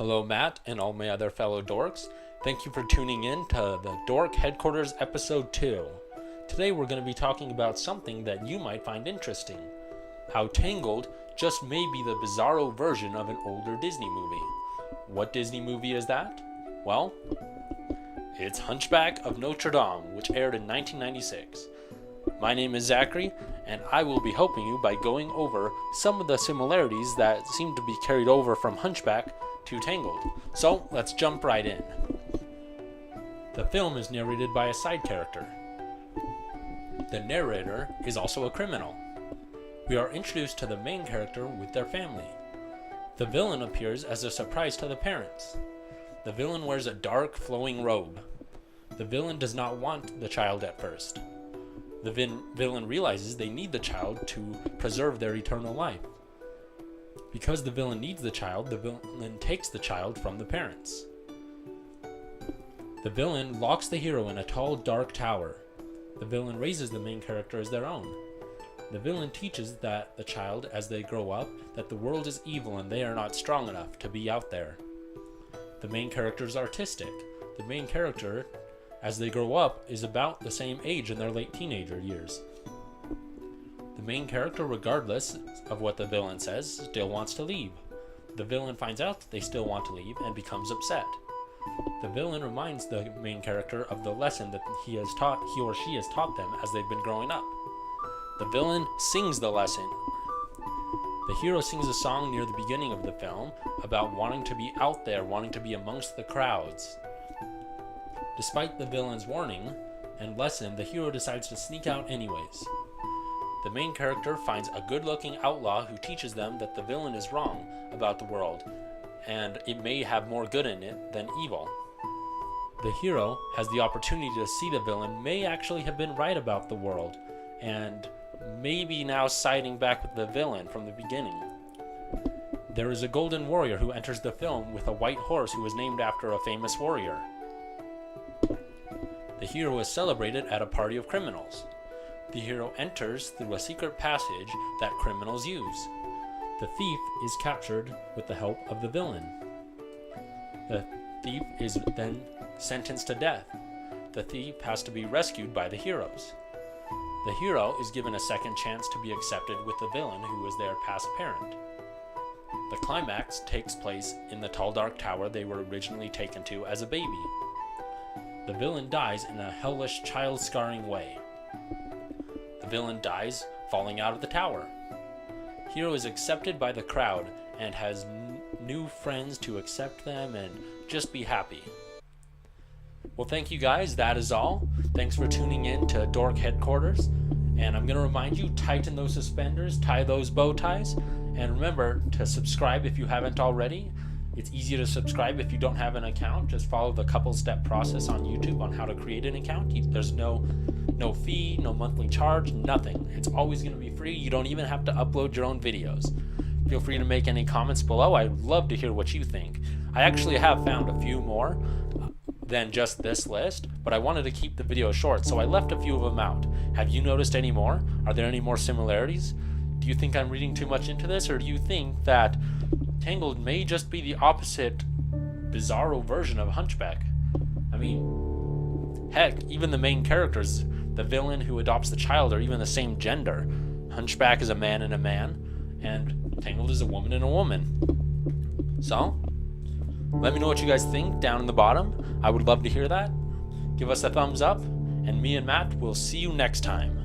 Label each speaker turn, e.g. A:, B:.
A: Hello, Matt, and all my other fellow dorks. Thank you for tuning in to the Dork Headquarters Episode 2. Today we're going to be talking about something that you might find interesting. How Tangled just may be the bizarro version of an older Disney movie. What Disney movie is that? Well, it's Hunchback of Notre Dame, which aired in 1996. My name is Zachary, and I will be helping you by going over some of the similarities that seem to be carried over from Hunchback to Tangled. So, let's jump right in. The film is narrated by a side character. The narrator is also a criminal. We are introduced to the main character with their family. The villain appears as a surprise to the parents. The villain wears a dark, flowing robe. The villain does not want the child at first. The villain realizes they need the child to preserve their eternal life. Because the villain needs the child, the villain takes the child from the parents. The villain locks the hero in a tall, dark tower. The villain raises the main character as their own. The villain teaches the child as they grow up that the world is evil and they are not strong enough to be out there. The main character is artistic. The main character, as they grow up, is about the same age in their late teenager years. The main character, regardless of what the villain says, still wants to leave. The villain finds out that they still want to leave and becomes upset. The villain reminds the main character of the lesson that he or she has taught them as they've been growing up. The villain sings the lesson. The hero sings a song near the beginning of the film about wanting to be out there, wanting to be amongst the crowds. Despite the villain's warning and lesson, the hero decides to sneak out anyways. The main character finds a good-looking outlaw who teaches them that the villain is wrong about the world, and it may have more good in it than evil. The hero has the opportunity to see the villain may actually have been right about the world, and maybe now siding back with the villain from the beginning. There is a golden warrior who enters the film with a white horse who is named after a famous warrior. The hero is celebrated at a party of criminals. The hero enters through a secret passage that criminals use. The thief is captured with the help of the villain. The thief is then sentenced to death. The thief has to be rescued by the heroes. The hero is given a second chance to be accepted with the villain who is their past parent. The climax takes place in the tall dark tower they were originally taken to as a baby. The villain dies in a hellish, child-scarring way. The villain dies falling out of the tower. Hero is accepted by the crowd and has new friends to accept them and just be happy. Well, thank you guys. That is all. Thanks for tuning in to Dork Headquarters. And I'm going to remind you, tighten those suspenders, tie those bow ties, and remember to subscribe if you haven't already. It's easy to subscribe if you don't have an account. Just follow the couple-step process on YouTube on how to create an account. There's no fee, no monthly charge, nothing. It's always going to be free. You don't even have to upload your own videos. Feel free to make any comments below. I'd love to hear what you think. I actually have found a few more than just this list, but I wanted to keep the video short, so I left a few of them out. Have you noticed any more? Are there any more similarities? Do you think I'm reading too much into this, or do you think that Tangled may just be the opposite, bizarro version of Hunchback? I mean, heck, even the main characters, the villain who adopts the child, are even the same gender. Hunchback is a man and a man, and Tangled is a woman and a woman. So, let me know what you guys think down in the bottom. I would love to hear that. Give us a thumbs up, and me and Matt will see you next time.